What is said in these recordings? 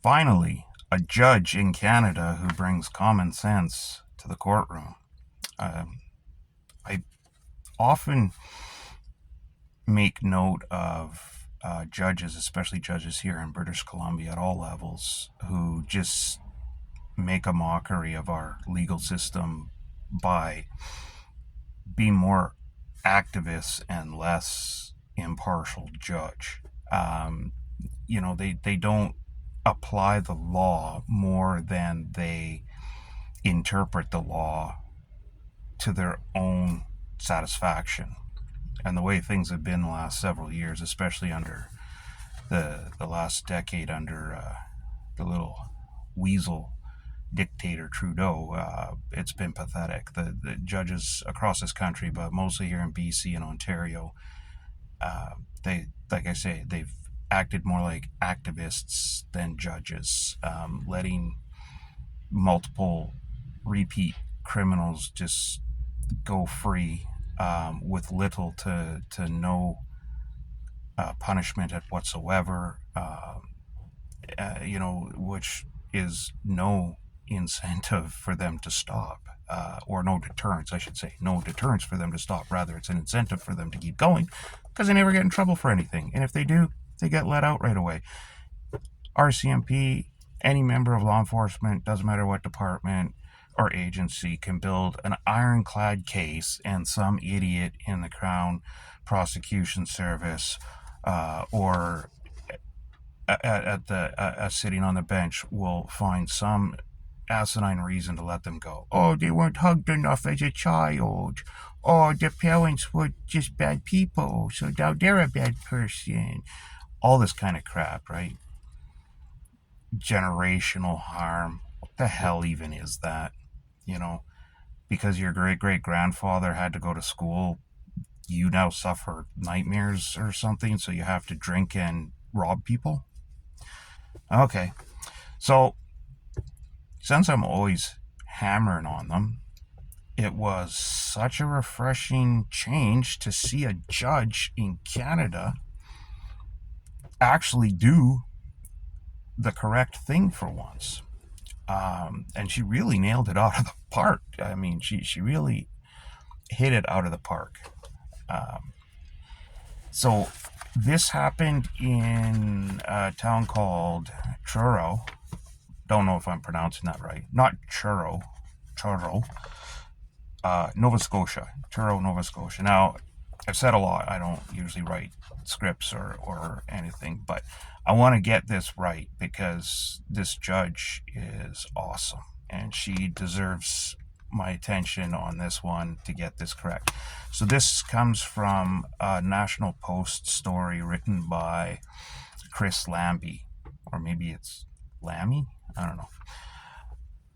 Finally, a judge in Canada who brings common sense to the courtroom. Um, I often make note of judges, especially judges here in British Columbia at all levels, who just make a mockery of our legal system by being more activists and less impartial judge. Um, they don't apply the law more than they interpret the law to their own satisfaction. And the way things have been the last several years, especially under the last decade under the little weasel dictator Trudeau, it's been pathetic. The judges across this country, but mostly here in BC and Ontario, they, like I say, they've acted more like activists than judges, letting multiple repeat criminals just go free with little to no punishment whatsoever, which is no incentive for them to stop, or no deterrence, I should say. No deterrence for them to stop. Rather, it's an incentive for them to keep going because they never get in trouble for anything. And if they do, they get let out right away. RCMP, any member of law enforcement, doesn't matter what department or agency, can build an ironclad case, and some idiot in the Crown Prosecution Service or at the sitting on the bench will find some asinine reason to let them go. Oh, they weren't hugged enough as a child. Oh, their parents were just bad people, so now they're a bad person. All this kind of crap, right? Generational harm. What the hell even is that? Because your great great grandfather had to go to school, you now suffer nightmares or something, so you have to drink and rob people? Okay. So, since I'm always hammering on them, it was such a refreshing change to see a judge in Canada actually do the correct thing for once. And she really nailed it out of the park. I mean, she really hit it out of the park. So this happened in a town called Truro. Don't know if I'm pronouncing that right. Not Truro, Nova Scotia. Truro, Nova Scotia. Now, I've said a lot. I don't usually write scripts or anything, but I want to get this right because this judge is awesome and she deserves my attention on this one to get this correct. So this comes from a National Post story written by Chris Lambie, or maybe it's Lammy? I don't know.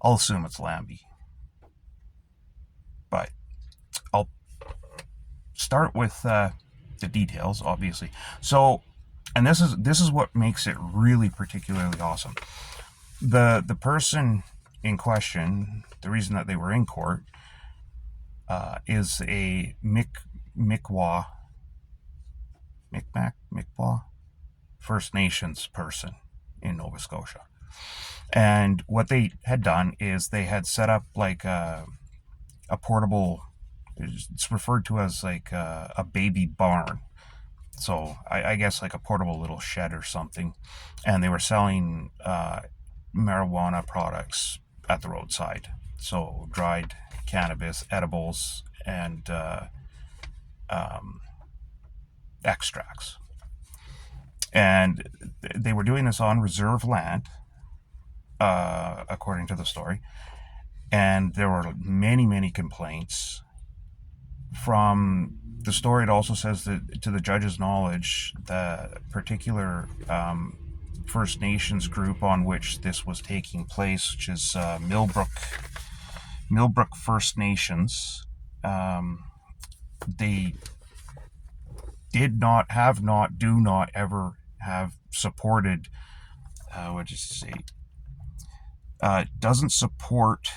I'll assume it's Lambie. But I'll start with the details, obviously. So, and this is what makes it really particularly awesome. The person in question, the reason that they were in court, is a Mi'kmaq First Nations person in Nova Scotia. And what they had done is they had set up like a portable, it's referred to as like a baby barn. So I guess like a portable little shed or something. And they were selling marijuana products at the roadside. So dried cannabis, edibles, and extracts. And they were doing this on reserve land, according to the story. And there were many, many complaints. From the story, it also says that, to the judge's knowledge, the particular First Nations group on which this was taking place, which is Millbrook First Nations, they did not, have not, do not ever have supported, doesn't support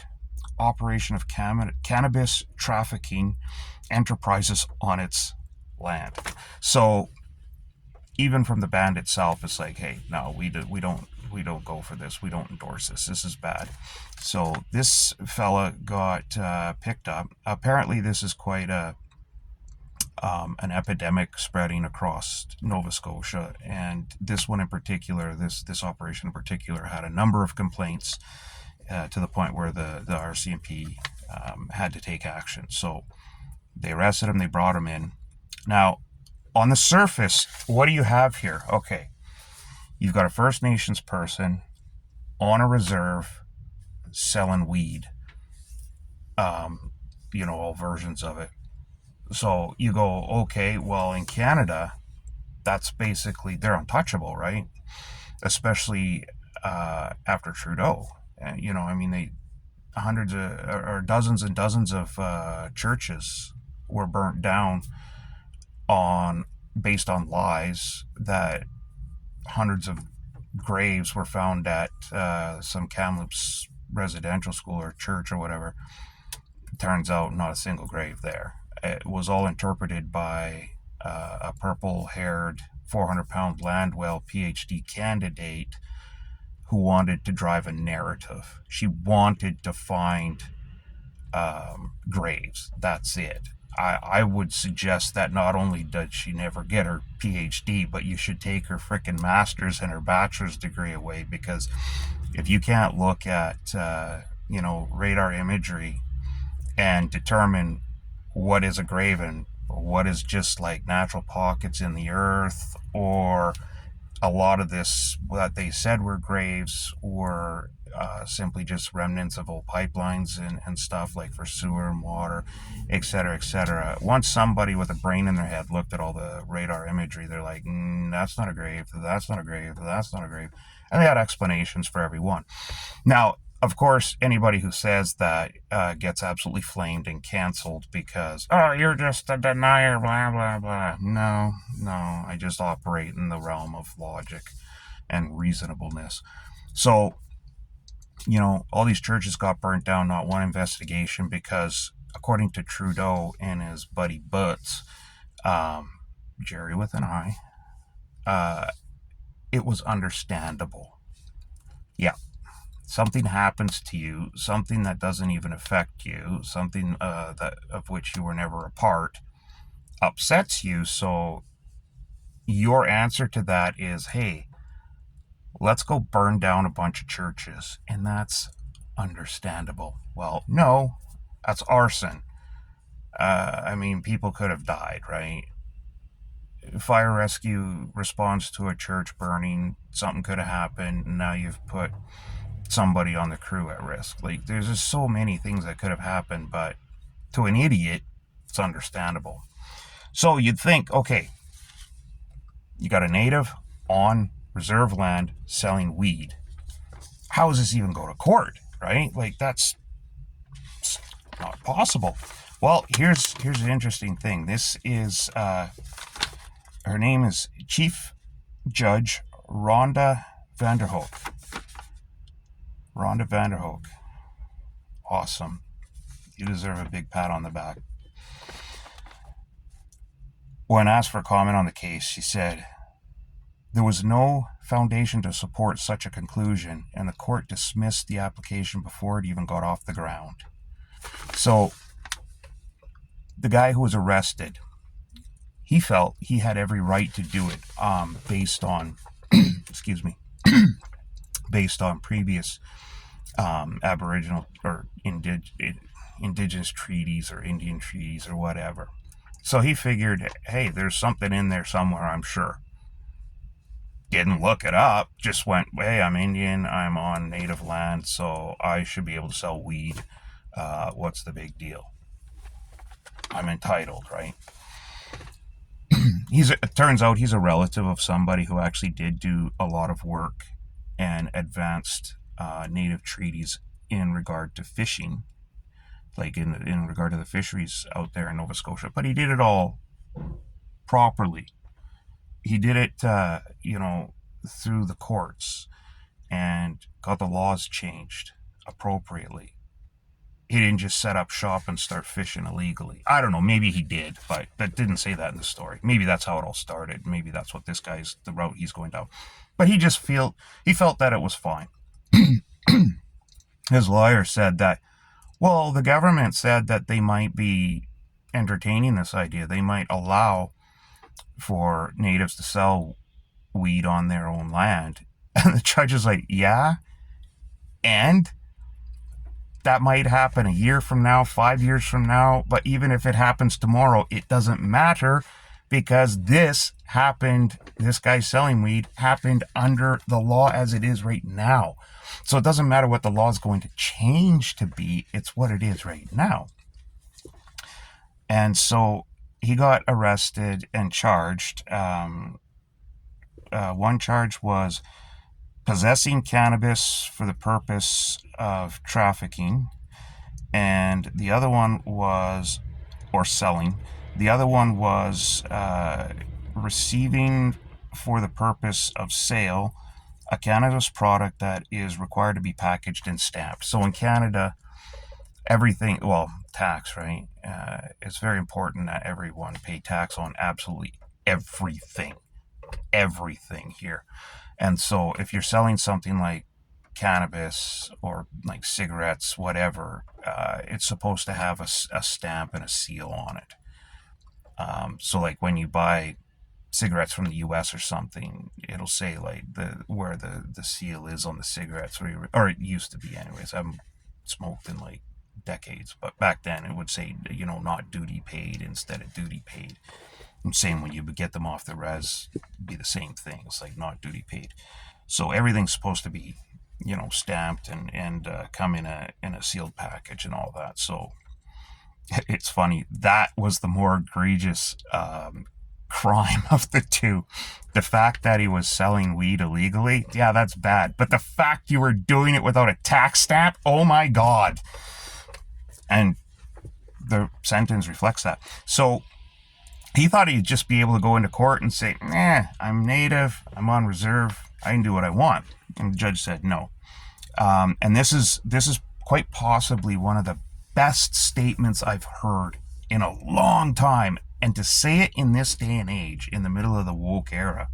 operation of cannabis trafficking enterprises on its land. So even from the band itself, it's like, hey, no, we don't we don't go for this. We don't endorse this. This is bad. So this fella got picked up. Apparently, this is quite an epidemic spreading across Nova Scotia, and this one in particular, this operation in particular, had a number of complaints to the point where the RCMP had to take action. So they arrested him. They brought him in. Now, on the surface, what do you have here? Okay, you've got a First Nations person on a reserve selling weed. All versions of it. So you go, okay, well, in Canada, that's basically, they're untouchable, right? Especially after Trudeau. They hundreds of, or dozens and dozens of churches were burnt down based on lies, that hundreds of graves were found at some Kamloops residential school or church or whatever. Turns out not a single grave there. It was all interpreted by a purple-haired 400-pound land whale PhD candidate who wanted to drive a narrative. She wanted to find graves. That's it. I would suggest that not only did she never get her PhD, but you should take her frickin' master's and her bachelor's degree away, because if you can't look at radar imagery and determine what is a grave and what is just like natural pockets in the earth, or a lot of this that they said were graves were simply just remnants of old pipelines and stuff, like for sewer and water, etc., etc. Once somebody with a brain in their head looked at all the radar imagery, they're like, that's not a grave, that's not a grave, that's not a grave. And they had explanations for every one. Now, of course, anybody who says that gets absolutely flamed and canceled because, oh, you're just a denier, blah, blah, blah. No, I just operate in the realm of logic and reasonableness. So, all these churches got burnt down, not one investigation, because according to Trudeau and his buddy Butts, Jerry with an I, it was understandable. Yeah. Something happens to you, something that doesn't even affect you, something that of which you were never a part, upsets you. So your answer to that is, hey, let's go burn down a bunch of churches. And that's understandable. Well, no, that's arson. People could have died, right? Fire rescue responds to a church burning, something could have happened, and now you've put somebody on the crew at risk. Like, there's just so many things that could have happened, but to an idiot, it's understandable. So you'd think, okay, you got a native on reserve land selling weed. How does this even go to court, right? Like, that's not possible. Well, here's an interesting thing. This is, her name is Chief Judge Rhonda Vanderhoek. Rhonda Vanderhoek. Awesome. You deserve a big pat on the back. When asked for comment on the case, she said, there was no foundation to support such a conclusion, and the court dismissed the application before it even got off the ground. So, the guy who was arrested, he felt he had every right to do it based on, excuse me, based on previous Aboriginal or indigenous treaties or Indian treaties or whatever. So he figured, hey, there's something in there somewhere, I'm sure. Didn't look it up, just went, hey, I'm Indian, I'm on native land, so I should be able to sell weed. What's the big deal? I'm entitled, right? It turns out he's a relative of somebody who actually did do a lot of work and advanced native treaties in regard to fishing, like in regard to the fisheries out there in Nova Scotia. But he did it all properly. He did it, through the courts and got the laws changed appropriately. he didn't just set up shop and start fishing illegally. I don't know, maybe he did, but that didn't say that in the story. Maybe that's how it all started. Maybe that's what the route he's going down. But he felt that it was fine. His lawyer said that, well, the government said that they might be entertaining this idea. They might allow for natives to sell weed on their own land. And the judge is like, yeah, and that might happen a year from now, 5 years from now, but even if it happens tomorrow, it doesn't matter, because this guy selling weed happened under the law as it is right now. So it doesn't matter what the law is going to change to be, it's what it is right now. And so he got arrested and charged. One charge was possessing cannabis for the purpose of trafficking, and the other one was, or selling. The other one was receiving for the purpose of sale a cannabis product that is required to be packaged and stamped. So in Canada, everything, well, tax, right? It's very important that everyone pay tax on absolutely everything here. And so if you're selling something like cannabis or like cigarettes, whatever, it's supposed to have a stamp and a seal on it. So like when you buy cigarettes from the US or something, it'll say like where the seal is on the cigarettes, or it used to be anyways. I haven't smoked in like decades, but back then it would say, not duty paid instead of duty paid. And same when you would get them off the res, it'd be the same thing. It's like not duty paid. So everything's supposed to be, stamped and come in a sealed package and all that. So it's funny, that was the more egregious crime of the two. The fact that he was selling weed illegally, yeah, that's bad. But the fact you were doing it without a tax stamp, oh my God. And the sentence reflects that. So he thought he'd just be able to go into court and say, I'm native, I'm on reserve, I can do what I want. And the judge said no. And this is quite possibly one of the best statements I've heard in a long time. And to say it in this day and age, in the middle of the woke era,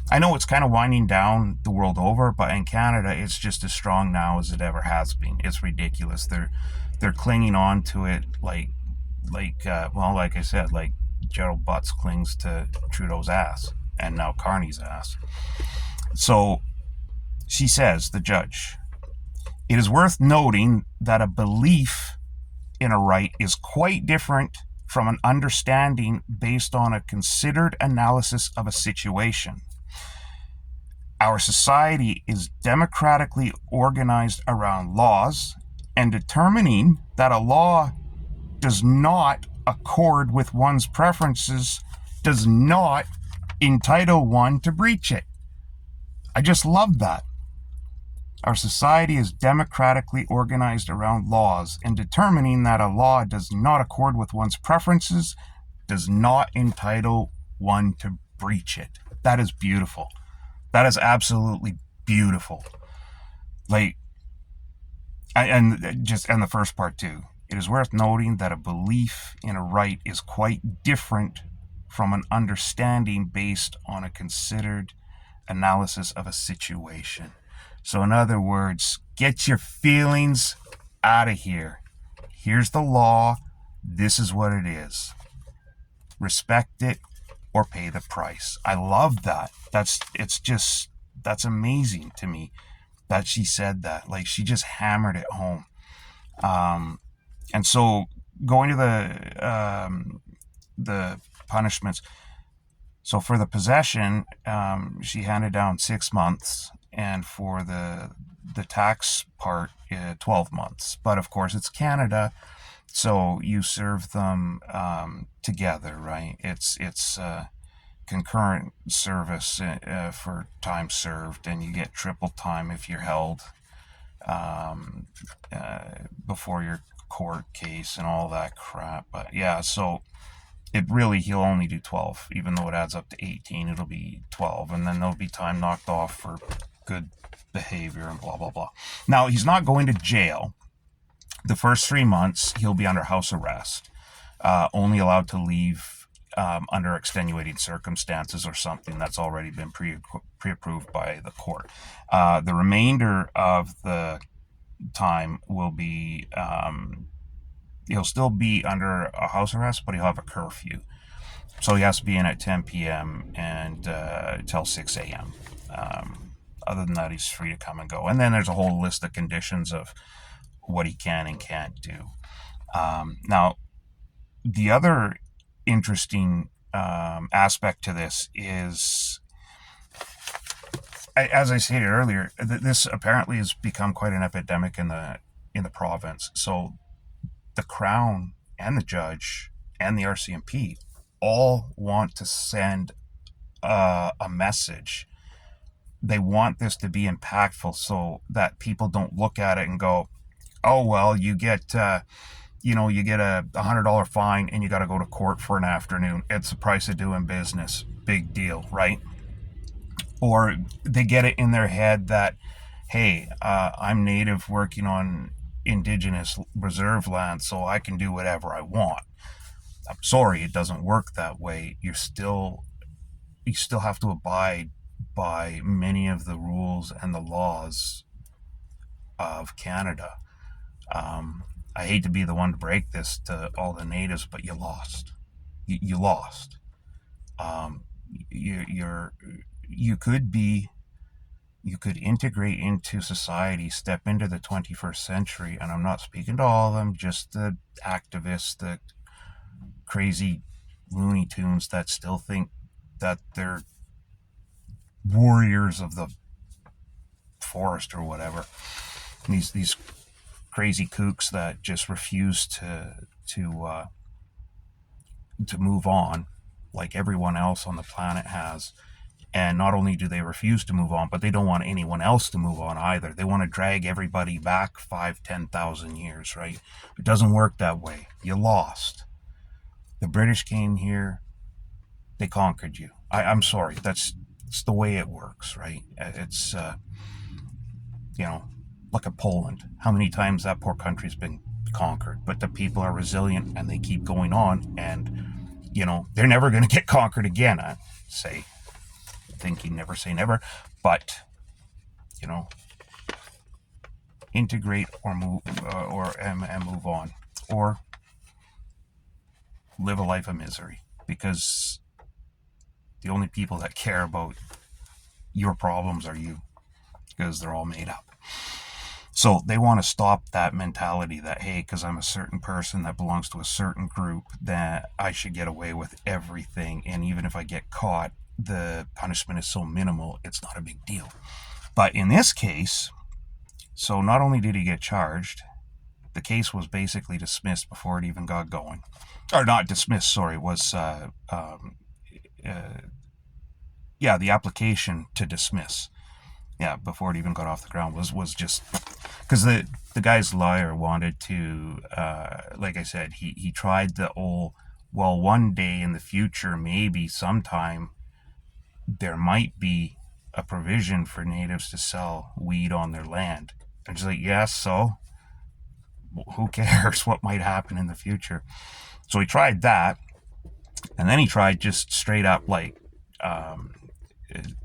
I know it's kind of winding down the world over, but in Canada, it's just as strong now as it ever has been. It's ridiculous. They're clinging on to it like I said, like Gerald Butts clings to Trudeau's ass, and now Carney's ass. So she says, the judge, it is worth noting that a belief in a right is quite different from an understanding based on a considered analysis of a situation. Our society is democratically organized around laws, and determining that a law does not accord with one's preferences does not entitle one to breach it. I just love that. Our society is democratically organized around laws, and determining that a law does not accord with one's preferences does not entitle one to breach it. That is beautiful. That is absolutely beautiful. And the first part too. It is worth noting that a belief in a right is quite different from an understanding based on a considered analysis of a situation. So in other words, get your feelings out of here. Here's the law. This is what it is. Respect it or pay the price. I love that. That's amazing to me that she said that. Like, she just hammered it home. And so going to the punishments. So for the possession, she handed down 6 months, and for the tax part, 12 months. But of course, it's Canada, so you serve them together, right? It's concurrent service for time served, and you get triple time if you're held before your court case and all that crap. But yeah, so he'll only do 12, even though it adds up to 18. It'll be 12, and then there'll be time knocked off for good behavior and blah blah blah. Now, he's not going to jail, The first 3 months, he'll be under house arrest, only allowed to leave under extenuating circumstances or something that's already been pre-approved by the court. The remainder of the time will be he'll still be under a house arrest, but he'll have a curfew. So he has to be in at 10 p.m. and till 6 a.m. Other than that, he's free to come and go. And then there's a whole list of conditions of what he can and can't do. Now, the other interesting aspect to this is, as I stated earlier, this apparently has become quite an epidemic in the province. So the Crown and the judge and the RCMP all want to send a message. They want this to be impactful so that people don't look at it and go, oh, well, you get a $100 fine and you got to go to court for an afternoon. It's the price of doing business. Big deal, right? Or they get it in their head that, hey, I'm native working on indigenous reserve land, so I can do whatever I want. I'm sorry, it doesn't work that way. You still have to abide by many of the rules and the laws of Canada. I hate to be the one to break this to all the natives, but you lost. You lost. You could integrate into society, step into the 21st century, and I'm not speaking to all of them, just the activists, the crazy Looney Tunes that still think that they're warriors of the forest or whatever. These crazy kooks that just refuse to move on, like everyone else on the planet has. And not only do they refuse to move on, but they don't want anyone else to move on either. They want to drag everybody back 5,000-10,000 years, right? It doesn't work that way. You lost. The British came here. They conquered you. I'm sorry. It's the way it works, right? It's, look at Poland. How many times that poor country's been conquered? But the people are resilient and they keep going on. And, they're never going to get conquered again. I say, thinking never say never. But, integrate or move and move on. Or live a life of misery. Because the only people that care about your problems are you, because they're all made up. So they want to stop that mentality that, hey, because I'm a certain person that belongs to a certain group, that I should get away with everything. And even if I get caught, the punishment is so minimal, it's not a big deal. But in this case, so not only did he get charged, the case was basically dismissed before it even got going. Or not dismissed, sorry, was the application to dismiss, before it even got off the ground, was just because the guy's lawyer wanted to, like I said, he tried the old, well, one day in the future, maybe sometime, there might be a provision for natives to sell weed on their land. And she's like, yes, so who cares what might happen in the future? So he tried that, and then he tried just straight up, like,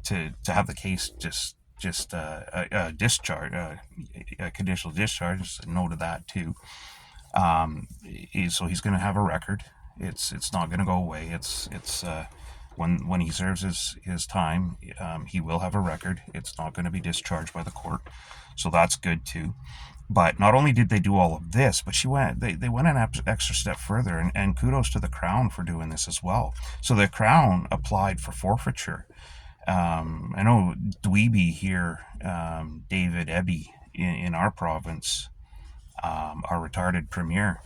to have the case just a discharge, a conditional discharge. Just no to that too. So he's going to have a record. It's not going to go away. It's when he serves his time, he will have a record. It's not going to be discharged by the court. So that's good too. But not only did they do all of this, but they went an extra step further, and kudos to the Crown for doing this as well. So the Crown applied for forfeiture. I know Dweeby here, David Eby in our province, our retarded premier,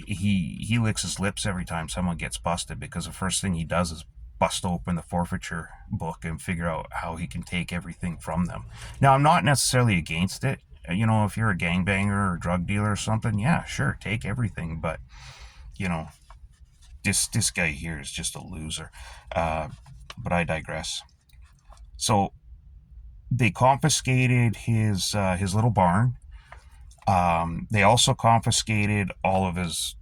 he licks his lips every time someone gets busted, because the first thing he does is bust open the forfeiture book and figure out how he can take everything from them. Now, I'm not necessarily against it. If you're a gangbanger or drug dealer or something, yeah, sure, take everything. But, this guy here is just a loser. But I digress. So they confiscated his little barn. They also confiscated all of his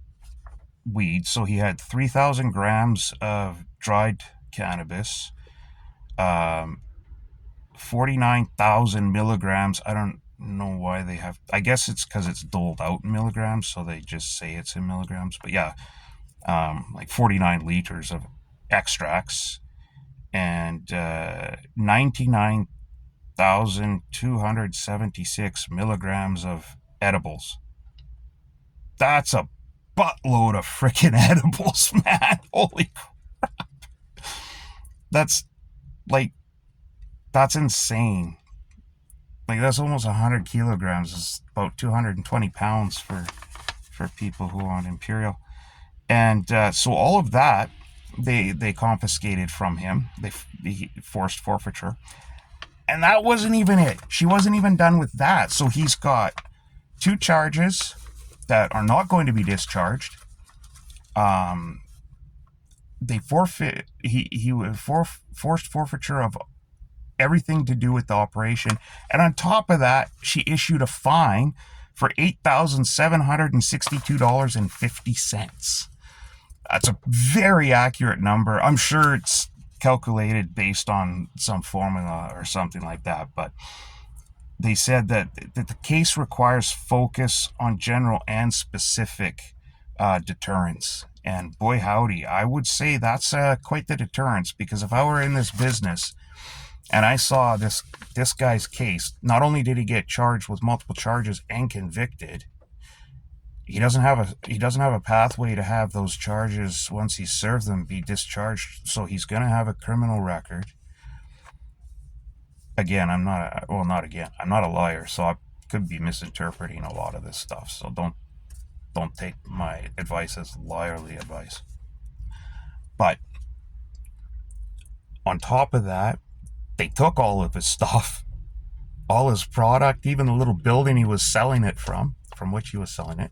weed. So he had 3,000 grams of dried cannabis, um, 49,000 milligrams. I don't know why they have, I guess it's because it's doled out in milligrams, so they just say it's in milligrams. But yeah, like 49 liters of extracts and 99,276 milligrams of edibles. That's a buttload of freaking edibles, man. Holy, that's like, that's insane. Like, that's almost 100 kilograms. It's about 220 pounds for people who are on Imperial. And so all of that, they confiscated from him. They forced forfeiture. And that wasn't even it. She wasn't even done with that. So he's got two charges that are not going to be discharged. They forfeit. He forced forfeiture of everything to do with the operation, and on top of that, she issued a fine for $8,762.50. That's a very accurate number. I'm sure it's calculated based on some formula or something like that, but they said that the case requires focus on general and specific deterrence. And boy, howdy, I would say that's quite the deterrence, because if I were in this business and I saw this guy's case, not only did he get charged with multiple charges and convicted, he doesn't have a pathway to have those charges, once he served them, be discharged. So he's going to have a criminal record. Again, I'm not a lawyer, so I could be misinterpreting a lot of this stuff. So don't take my advice as lawyerly advice. But on top of that, they took all of his stuff, all his product, even the little building he was selling it from which he was selling it,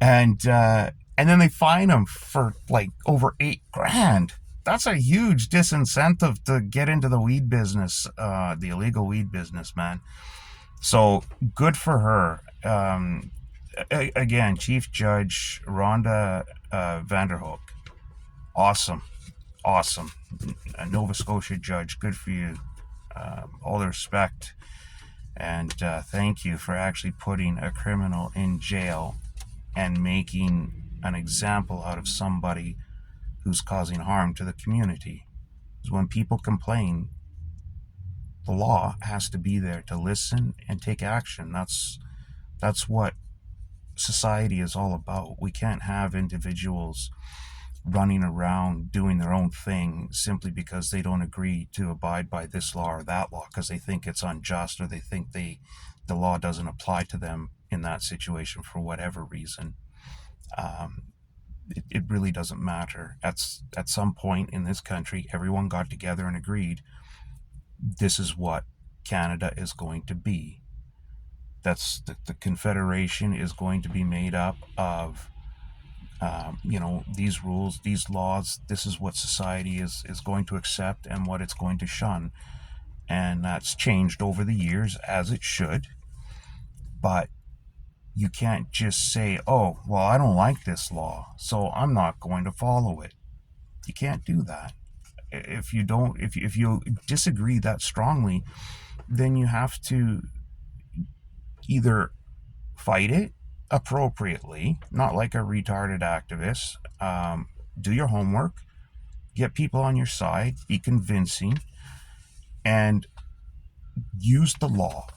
and then they fine him for like over $8,000. That's a huge disincentive to get into the weed business, the illegal weed business, man. So good for her. Again, Chief Judge Rhonda Vanderhoek, awesome, awesome. A Nova Scotia judge, good for you. All the respect, and thank you for actually putting a criminal in jail and making an example out of somebody who's causing harm to the community. Because when people complain, the law has to be there to listen and take action. That's what society is all about. We can't have individuals running around doing their own thing simply because they don't agree to abide by this law or that law, because they think it's unjust, or they think the law doesn't apply to them in that situation for whatever reason. It really doesn't matter. At some point in this country, everyone got together and agreed this is what Canada is going to be. That's the Confederation is going to be made up of these rules, these laws. This is what society is going to accept and what it's going to shun. And that's changed over the years, as it should. But you can't just say, oh, well, I don't like this law, so I'm not going to follow it. You can't do that. If you disagree that strongly, then you have to either fight it appropriately, not like a retarded activist. Do your homework, get people on your side, be convincing, and use the law,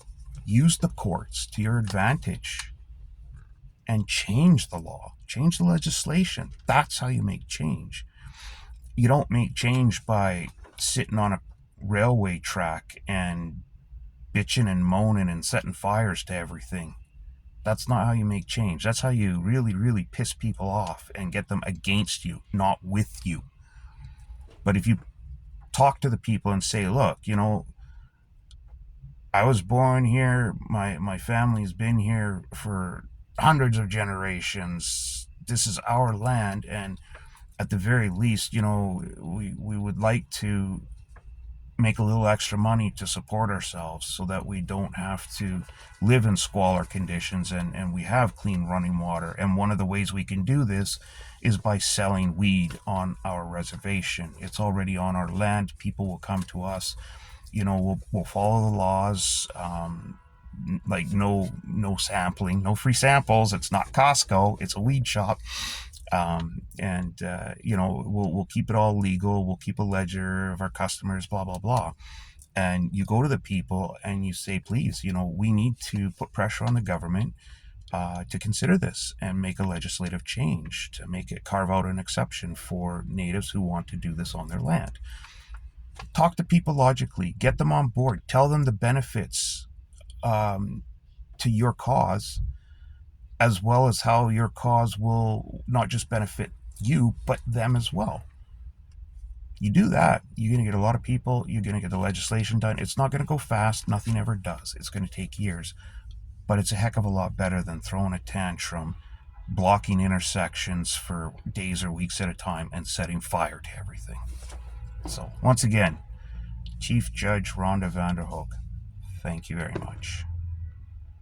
use the courts to your advantage, and change the law, change the legislation. That's how you make change. You don't make change by sitting on a railway track and bitching and moaning and setting fires to everything. That's not how you make change. That's how you really, really piss people off and get them against you, not with you. But if you talk to the people and say, look, I was born here, my family's been here for hundreds of generations, this is our land, and at the very least, we would like to make a little extra money to support ourselves so that we don't have to live in squalor conditions, and we have clean running water. And one of the ways we can do this is by selling weed on our reservation. It's already on our land. People will come to us. We'll follow the laws. Like no sampling, no free samples. It's not Costco. It's a weed shop. And we'll keep it all legal. We'll keep a ledger of our customers, blah blah blah. And you go to the people and you say, please, we need to put pressure on the government to consider this and make a legislative change to make it carve out an exception for natives who want to do this on their land. Talk to people logically, get them on board, tell them the benefits to your cause, as well as how your cause will not just benefit you, but them as well. You do that, you're going to get a lot of people, you're going to get the legislation done. It's not going to go fast, nothing ever does. It's going to take years, but it's a heck of a lot better than throwing a tantrum, blocking intersections for days or weeks at a time, and setting fire to everything. So, once again, Chief Judge Rhonda Vanderhoek, thank you very much.